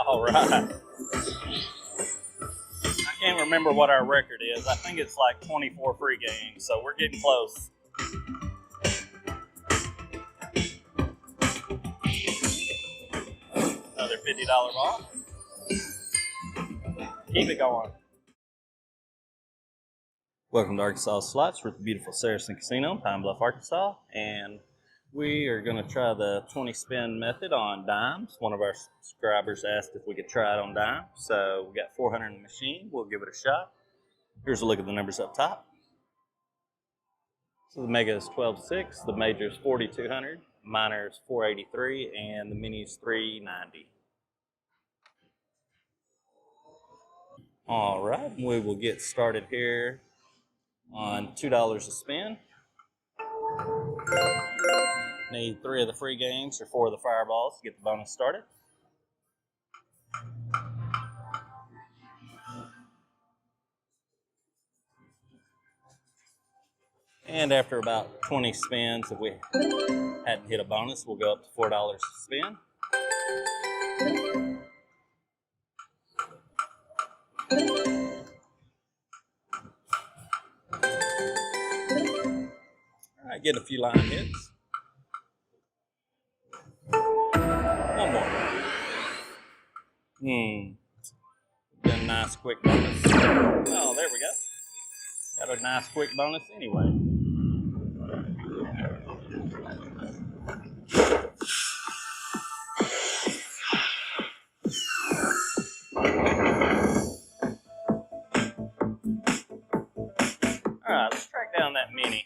All right. I can't remember what our record is. I think it's like 24 free games, so we're getting close. Another $50 ball. Keep it going. Welcome to Arkansas Slots. We're at the beautiful Saracen Casino, Pine Bluff, Arkansas, and we are going to try the 20 spin method on dimes. One of our subscribers asked if we could try it on dimes, so we got 400 in the machine. We'll give it a shot. Here's a look at the numbers up top. So the mega is 12.6, the major is 4,200, minor is 483, and the mini is 390. All right, we will get started here on $2 a spin. Need 3 of the free games or 4 of the fireballs to get the bonus started. And after about 20 spins, if we hadn't hit a bonus, we'll go up to $4 a spin. All right, getting a few line hits. One more. Got a nice quick bonus. Oh, there we go. Got a nice quick bonus anyway. All right, let's track down that mini.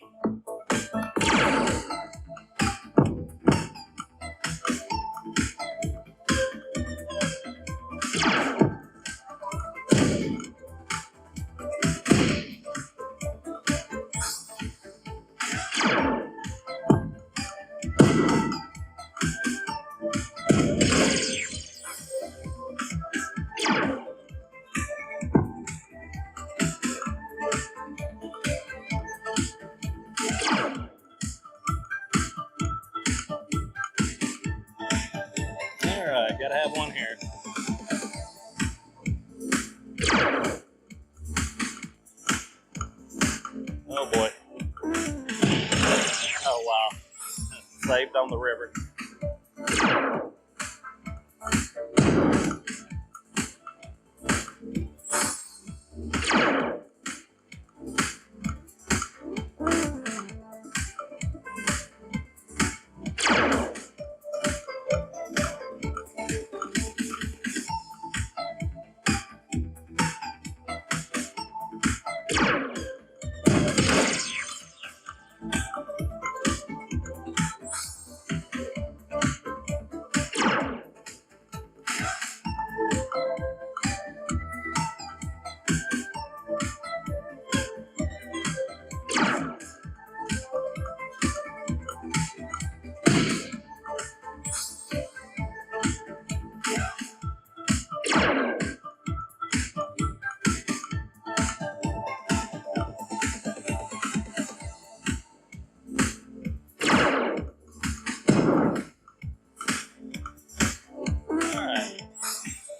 Alright, gotta have one here. Oh boy. Oh wow. Saved on the river.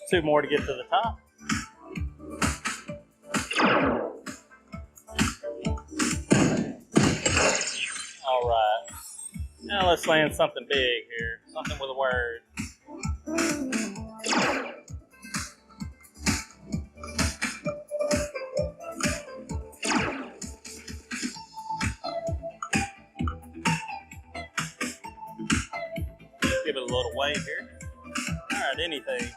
Two more to get to the top. All right. Now let's land something big here. Something with a word. Give it a little wave here. All right, anything.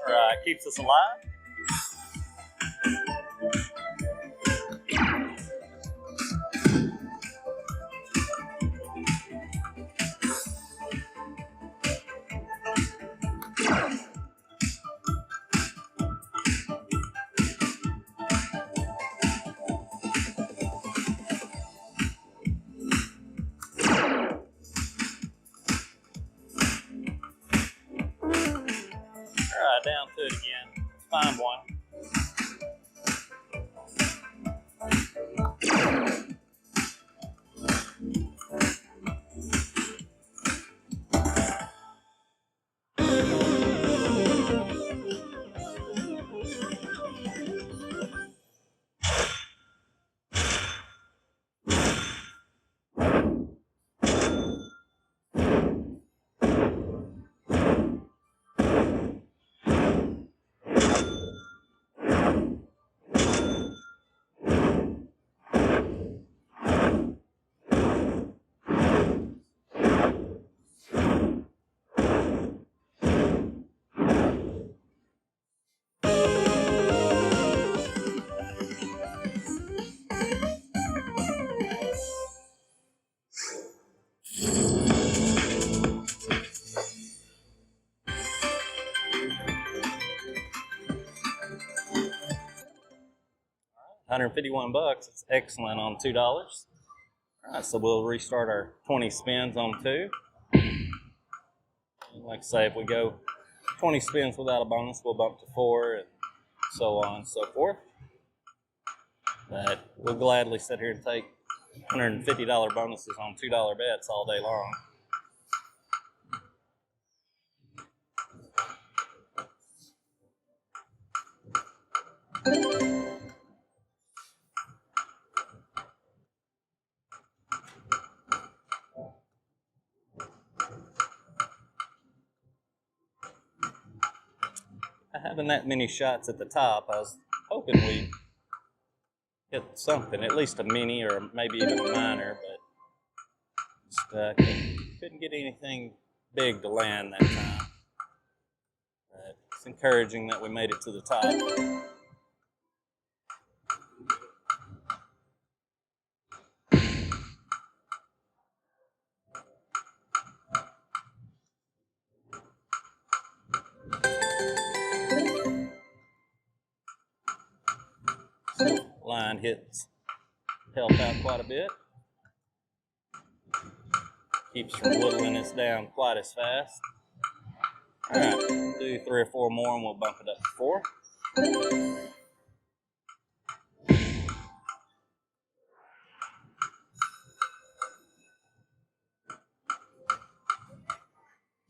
Alright, keeps us alive. Down to it again. Find one. 151 bucks. It's excellent on $2. All right, so we'll restart our 20 spins on 2. Like I say, if we go 20 spins without a bonus, we'll bump to 4 and so on and so forth. But we'll gladly sit here and take $150 bonuses on $2 bets all day long. Having that many shots at the top, I was hoping we'd hit something, at least a mini or maybe even a minor, but just couldn't get anything big to land that time. But it's encouraging that we made it to the top. Line hits help out quite a bit. Keeps from whittling us down quite as fast. All right, do 3 or 4 more and we'll bump it up to 4.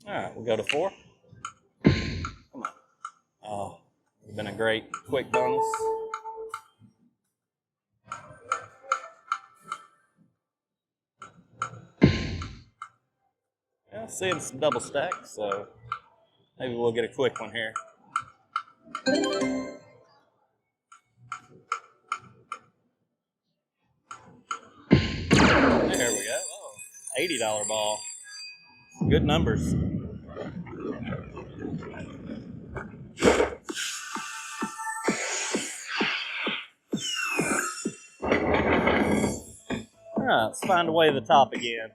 All right, we'll go to 4. Come on. Oh, it's been a great quick bonus. Yeah, seeing some double stacks, so maybe we'll get a quick one here. There we go. Oh, $80 ball. Good numbers. All right, let's find a way to the top again.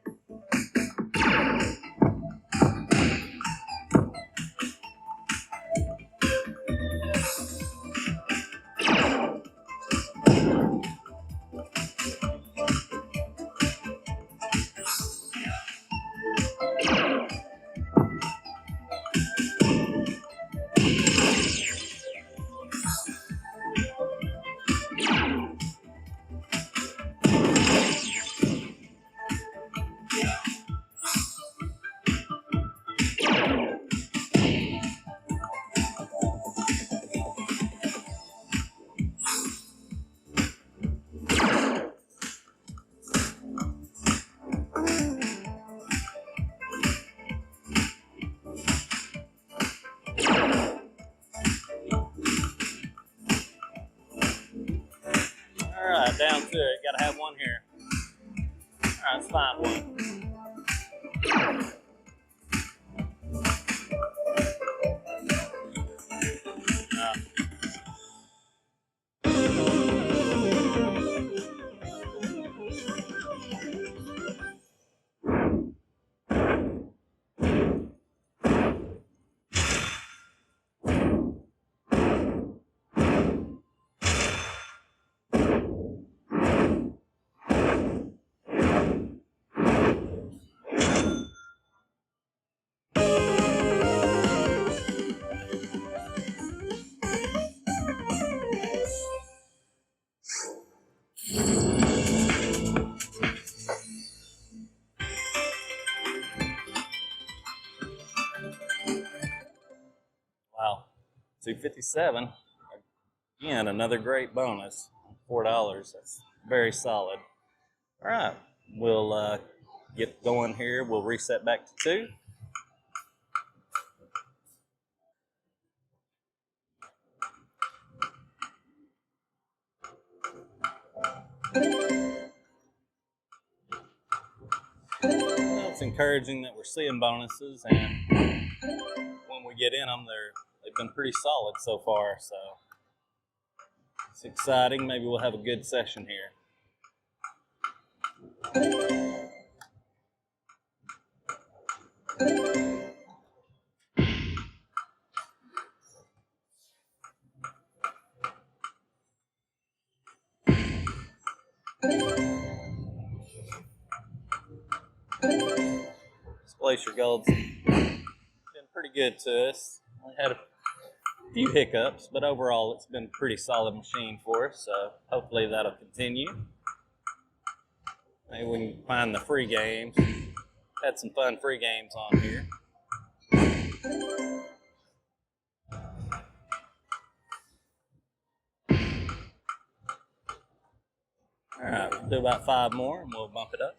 Down to it. Gotta have one here. All right, let's find one. Wow, 257. Again, another great bonus. $4. That's very solid. All right, we'll get going here. We'll reset back to 2. Well, it's encouraging that we're seeing bonuses, and when we get in them, they've been pretty solid so far. So it's exciting. Maybe we'll have a good session here. Glacier Gold's been pretty good to us. We had a few hiccups, but overall it's been a pretty solid machine for us, so hopefully that'll continue. Maybe we can find the free games. Had some fun free games on here. Alright, we'll do about 5 more and we'll bump it up.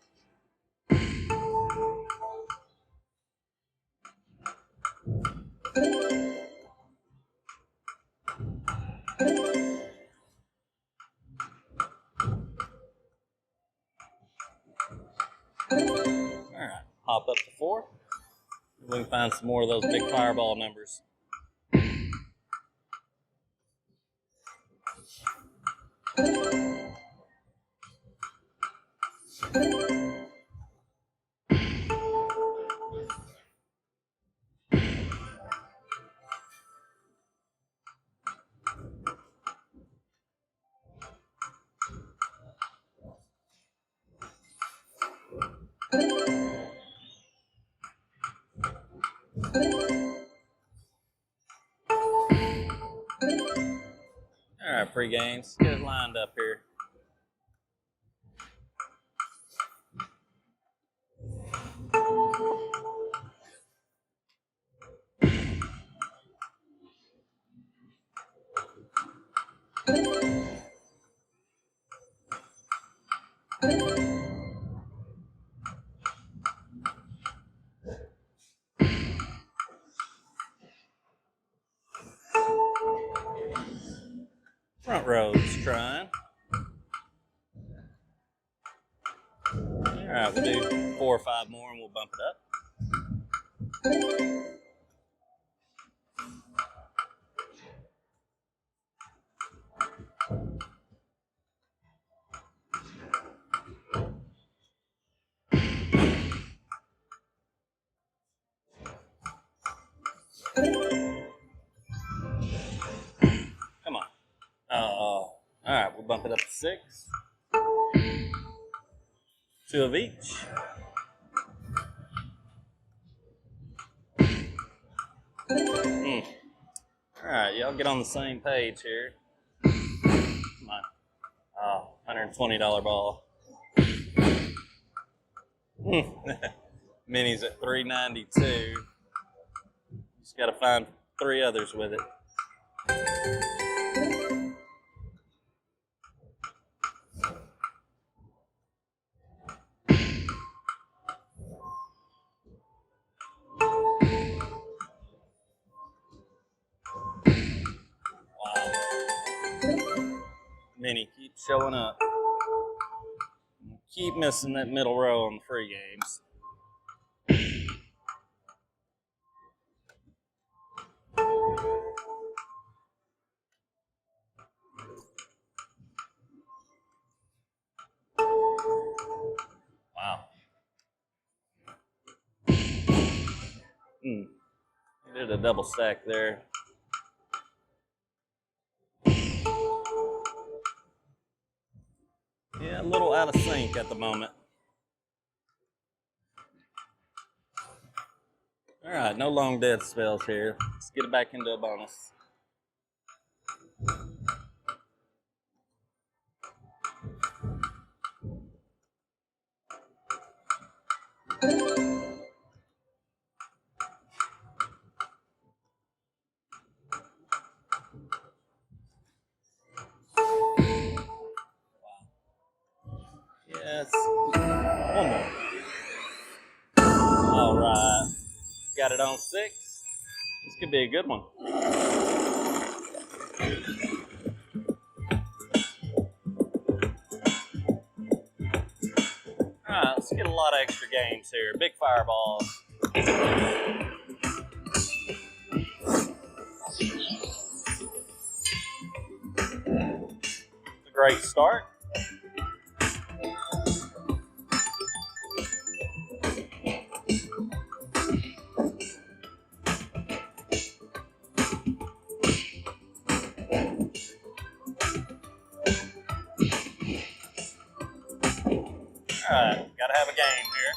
Alright, hop up to 4. We can find some more of those big fireball numbers. Alright, free games. Get it lined up here. Front row's trying. Alright, we'll do 4 or 5 more and we'll bump it up. Come on. Alright, we'll bump it up to 6. 2 of each. Alright, y'all get on the same page here. Come on. Oh, $120 ball. Mini's at $3.92. Just gotta find 3 others with it. Mini keeps showing up. Keep missing that middle row on the free games. Wow. He did a double stack there. Yeah, a little out of sync at the moment. All right, no long dead spells here. Let's get it back into a bonus. Yes. One more. All right. Got it on 6. This could be a good one. All right, let's get a lot of extra games here. Big fireballs. It's a great start. All right, gotta have a game here.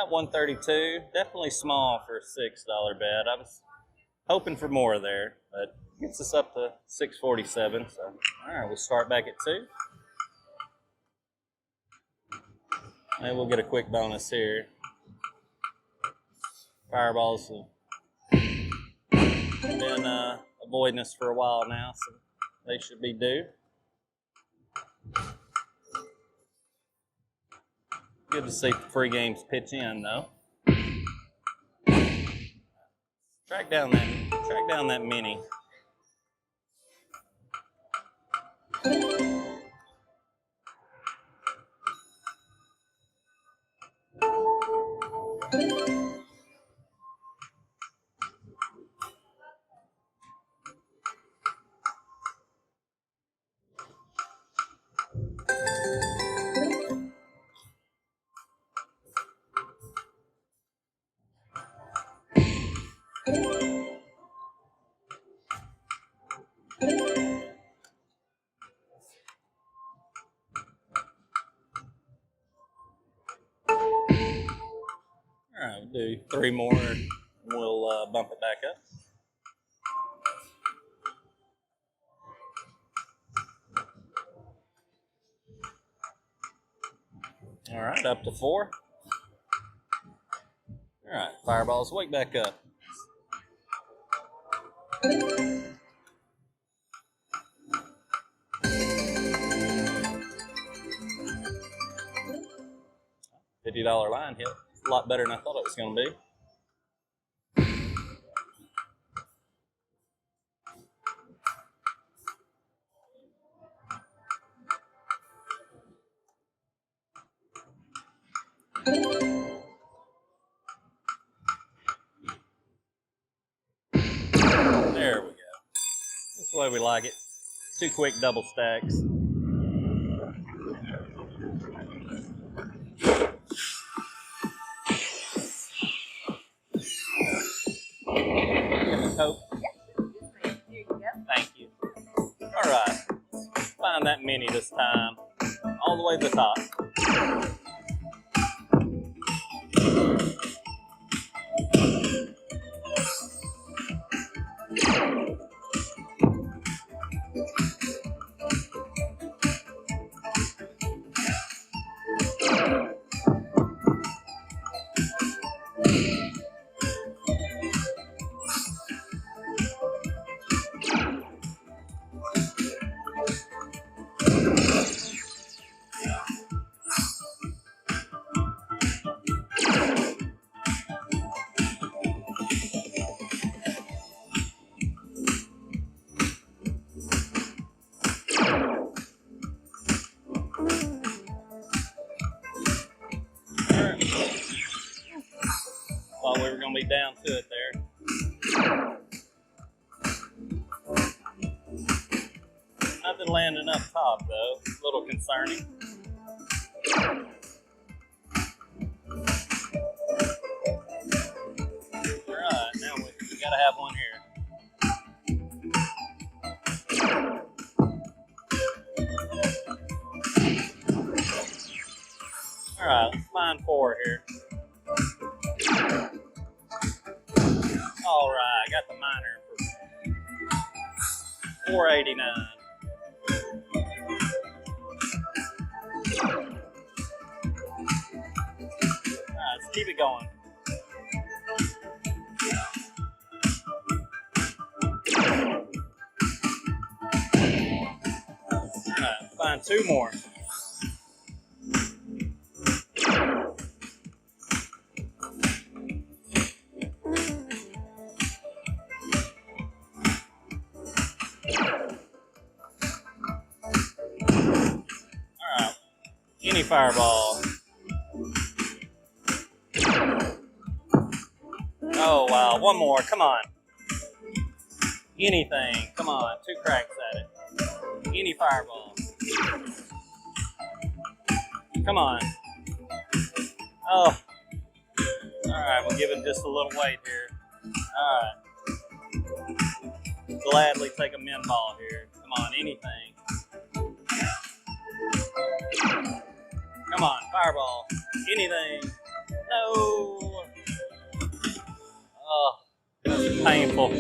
All right, 132. Definitely small for a $6 bet. I was hoping for more there, but gets us up to 647. So, all right, we'll start back at 2. And we'll get a quick bonus here. Fireballs have been avoiding us for a while now, so they should be due. Good to see the free games pitch in, though. Track down that mini. All right, we'll do 3 more and we'll bump it back up. All right, up to 4. All right, fireballs, wake back up. $50 line hit. A lot better than I thought it was going to be. There we go. That's the way we like it. 2 quick double stacks. Coke. Thank you. All right. Find that mini this time. All the way to the top. Thought we were going to be down to it there. Nothing landing up top, though. A little concerning. All right, now we got to have one here. All right, let's find 4 here. All right, got the minor for $4.89. All right, let's keep it going. All right, find 2 more. Any fireball. Oh, wow. One more. Come on. Anything. Come on. 2 cracks at it. Any fireball. Come on. Oh. All right. We'll give it just a little weight here. All right. Gladly take a min ball here. Come on. Anything. Come on, fireball. Anything. No. Oh, that's painful.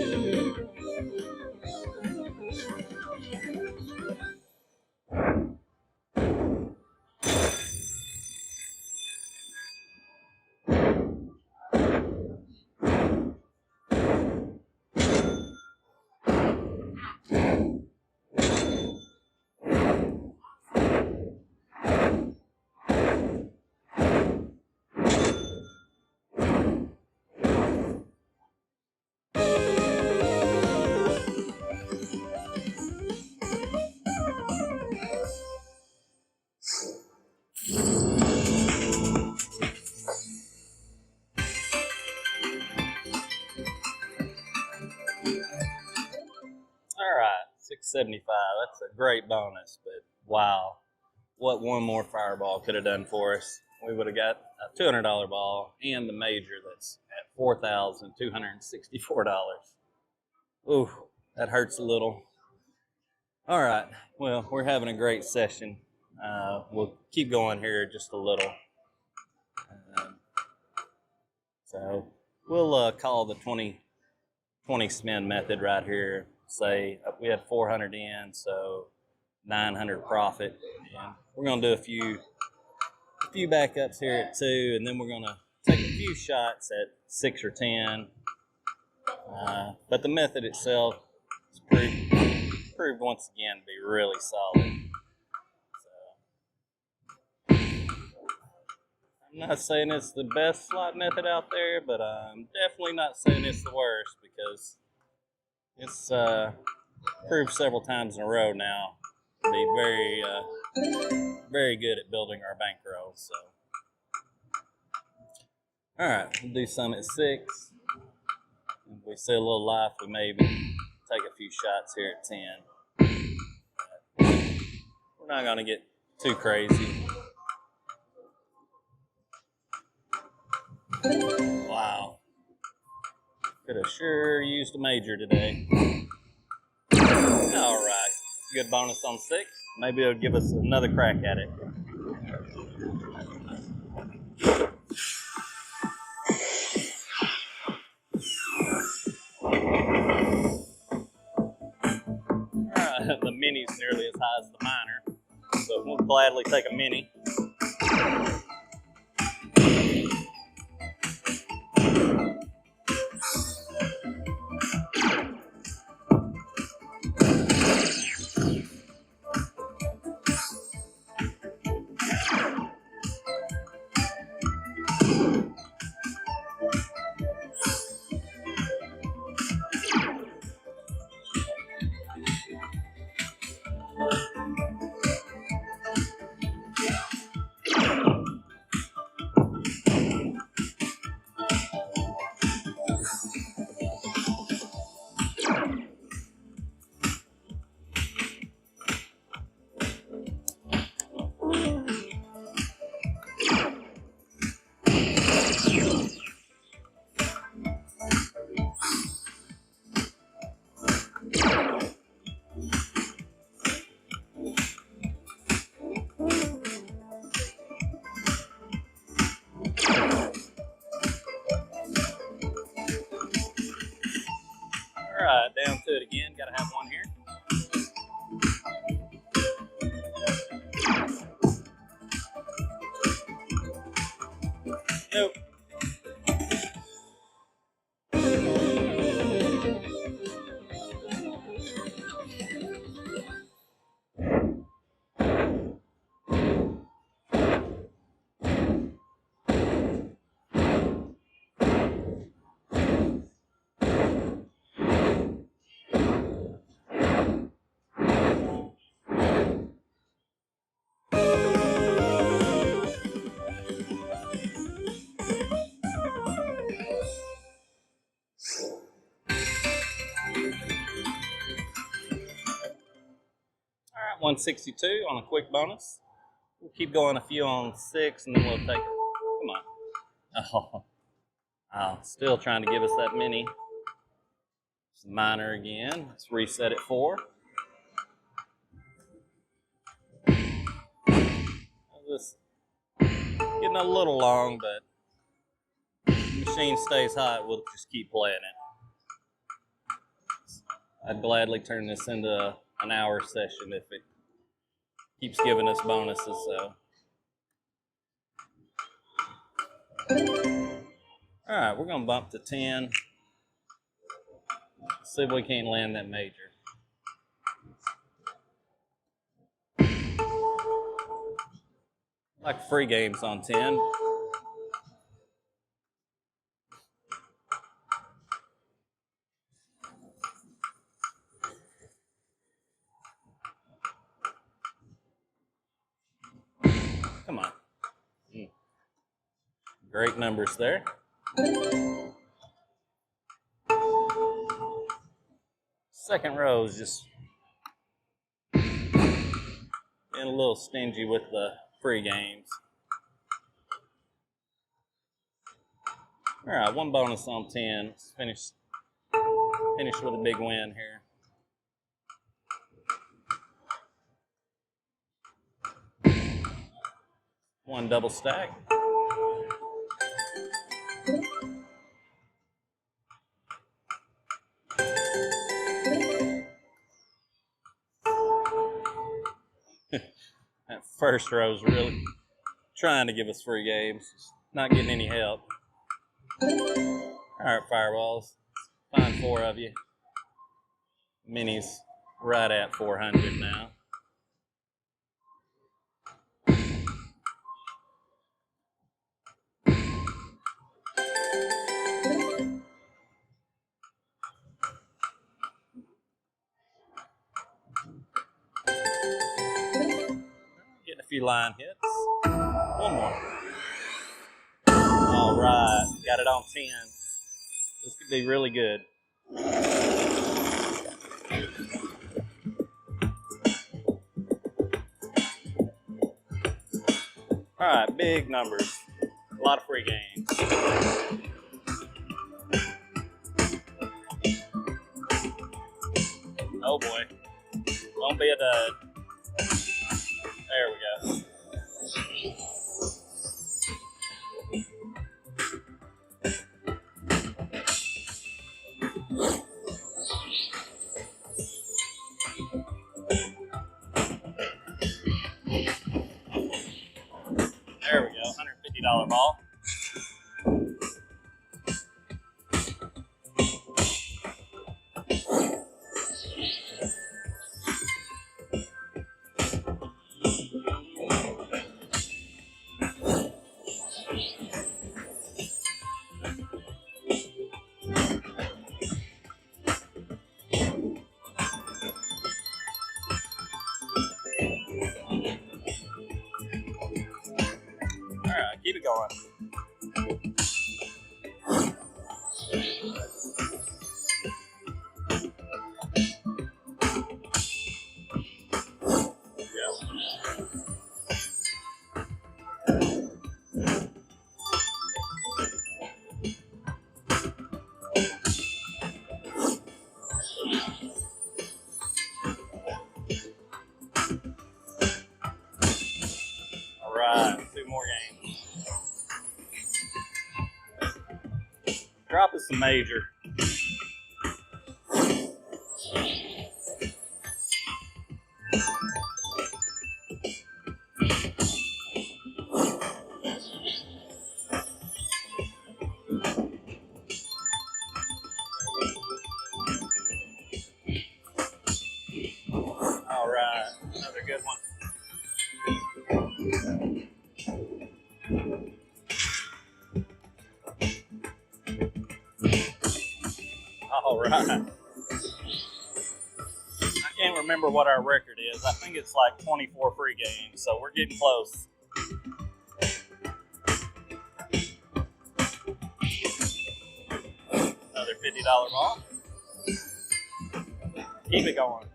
All right, 675. That's a great bonus, but wow, what one more fireball could have done for us. We would have got a $200 ball and the major that's at $4,264. Ooh, that hurts a little. All right, well, we're having a great session. We'll keep going here just a little. So we'll call the 20 spin method right here. Say we had 400 in, so 900 profit. And we're gonna do a few backups here at 2, and then we're gonna take a few shots at 6 or 10. But the method itself is proved once again to be really solid. So I'm not saying it's the best slot method out there, but I'm definitely not saying it's the worst, because it's proved several times in a row now to be very good at building our bankroll. So, all right, we'll do some at 6. If we see a little life, we maybe take a few shots here at 10. We're not going to get too crazy. Wow. Could have sure used a major today. All right. Good bonus on 6. Maybe it'll give us another crack at it. All right. The mini's nearly as high as the minor, so we'll gladly take a mini. All right, down to it again. Got to have one here. Nope. All right, 162 on a quick bonus. We'll keep going a few on 6, and then we'll take it. Come on. Oh, still trying to give us that mini. It's minor again. Let's reset it 4. This getting a little long, but machine stays hot, we'll just keep playing it. I'd gladly turn this into an hour session if it keeps giving us bonuses. So, all right, we're gonna bump to 10. See if we can't land that major. Like free games on 10. Come on. Great numbers there. Second row is just getting a little stingy with the free games. All right, one bonus on 10. Let's finish with a big win here. One double stack. That first row is really trying to give us free games. Not getting any help. All right, fireballs. Find 4 of you. Minis right at 400 now. Getting a few line hits. One more. All right, got it on 10. This could be really good. All right, big numbers. A lot of free games. Oh boy. Won't be a dud. There we go. There we go, $150 ball. Keep it going. All right, 2 more games. Drop us a major. All right, another good one. All right. I can't remember what our record is. I think it's like 24 free games, so we're getting close. Another $50 ball. Keep it going.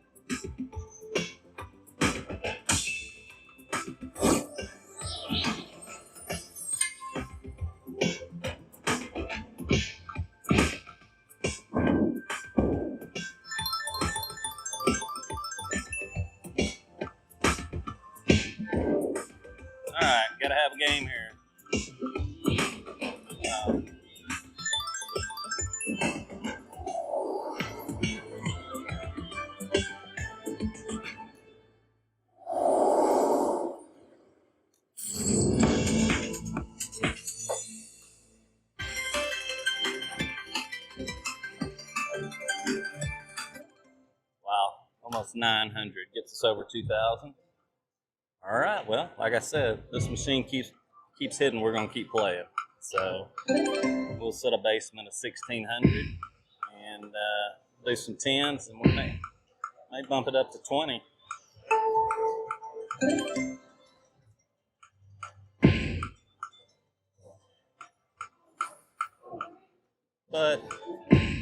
Alright, gotta have a game here. That's 900. Gets us over 2,000. All right. Well, like I said, this machine keeps hitting. We're gonna keep playing. So we'll set a basement of 1,600 and do some tens, and we may bump it up to 20. But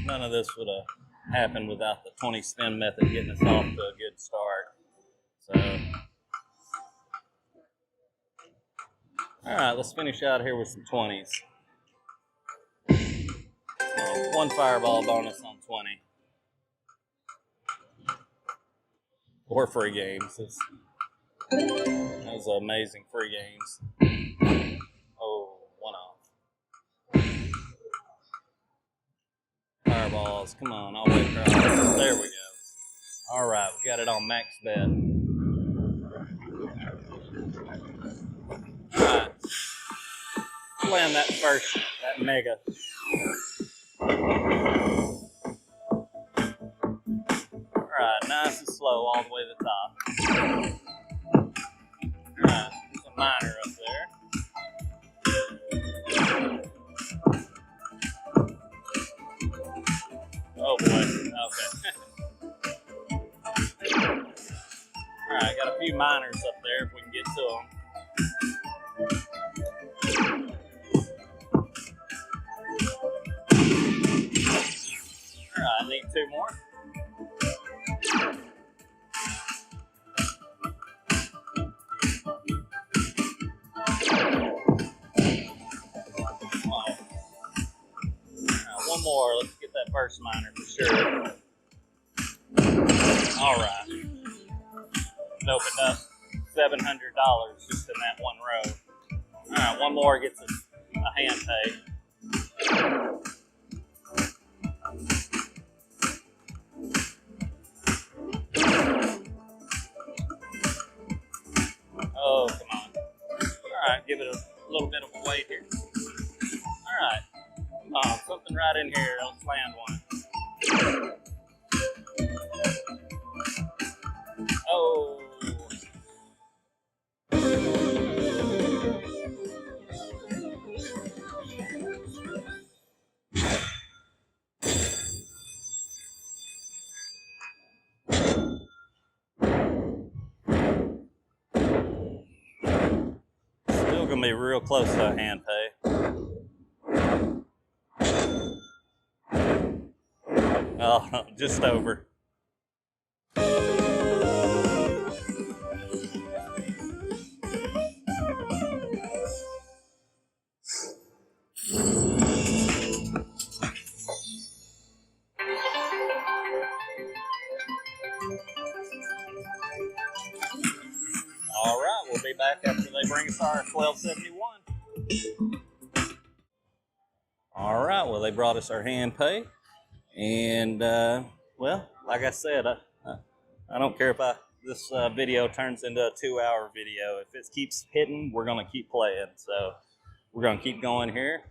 none of this would have happened without the 20 spin method getting us off to a good start. So, all right, let's finish out here with some 20s. One fireball bonus on 20. Or free games. Those are amazing free games. Oh, one off. Fireballs, come on, all the way across. There we go. All right, we got it on max bet. All right, land that mega. All right, nice and slow all the way to the top. All right, there's a minor up there. Oh boy, okay. All right, got a few minors up there if we can get to them. All right, I need two more. One more. Let's get that first minor for sure. All right. Opened up $700 just in that one row. All right, one more gets us a hand pay. Oh, come on. All right, give it a little bit of a wait here. All right. Something right in here. Let's land one. Oh. Still gonna be real close to a hand pay. Oh, just over. All right, we'll be back after they bring us our 1271. All right, well, they brought us our hand pay. And, well, like I said, I don't care if this video turns into a 2-hour video. If it keeps hitting, we're going to keep playing. So we're going to keep going here.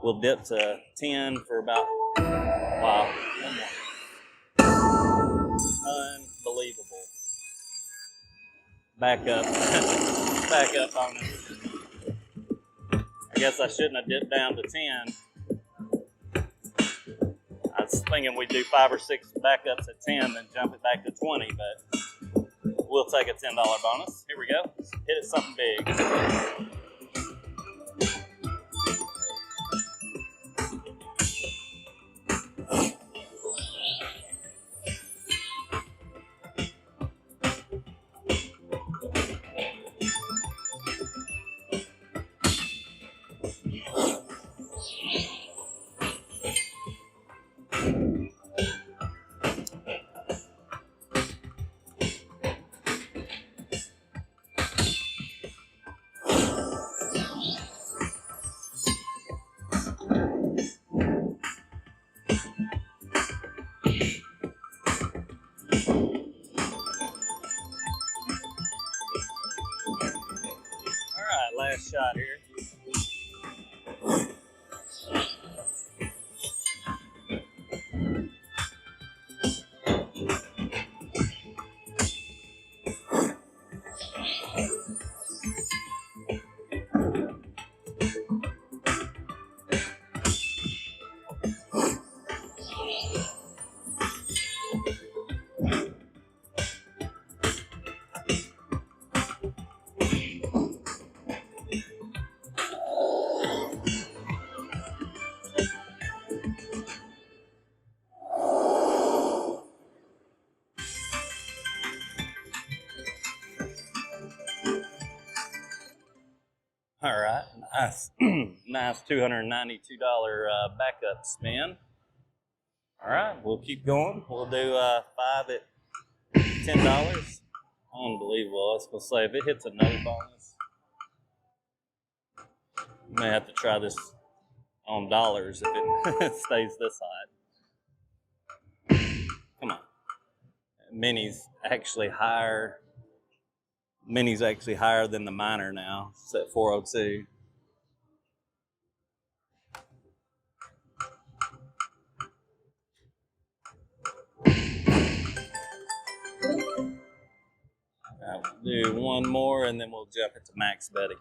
We'll dip to 10 for about, wow, one more. Unbelievable. Back up. Back up on it. I guess I shouldn't have dipped down to 10. I was thinking we'd do 5 or 6 backups at 10, then jump it back to 20, but we'll take a $10 bonus. Here we go. Hit it something big. All right, nice, nice $292 backup spin. All right, we'll keep going. We'll do 5 at $10. Unbelievable. I was gonna say if it hits a no bonus, we may have to try this on dollars if it stays this high. Come on. Mini's actually higher. Mini's actually higher than the minor now. It's at 402. We'll do one more and then we'll jump into max bet again.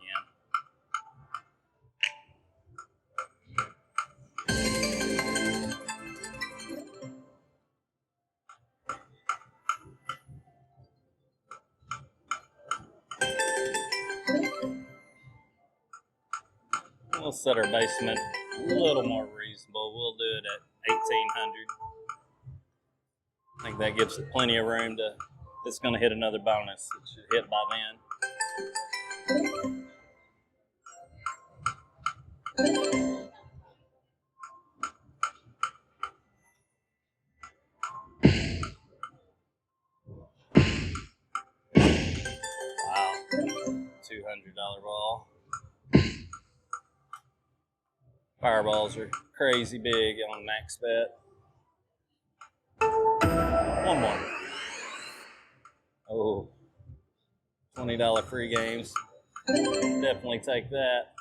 We'll set our basement a little more reasonable. We'll do it at 1,800. I think that gives it plenty of room to. It's going to hit another bonus. It should hit by then. Wow, $200 ball. Fireballs are crazy big on max bet. One more. Oh, $20 free games. Definitely take that.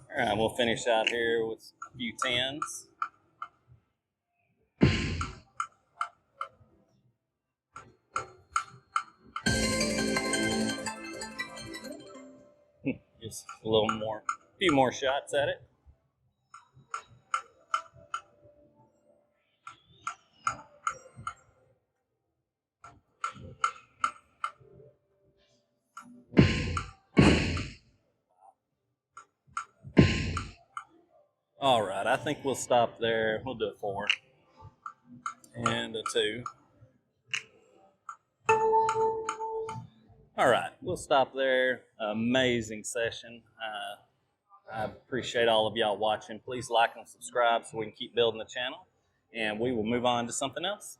All right, we'll finish out here with a few tens. Just a little more, a few more shots at it. All right, I think we'll stop there. We'll do a 4 and a 2. All right, we'll stop there. Amazing session. I appreciate all of y'all watching. Please like and subscribe so we can keep building the channel, and we will move on to something else.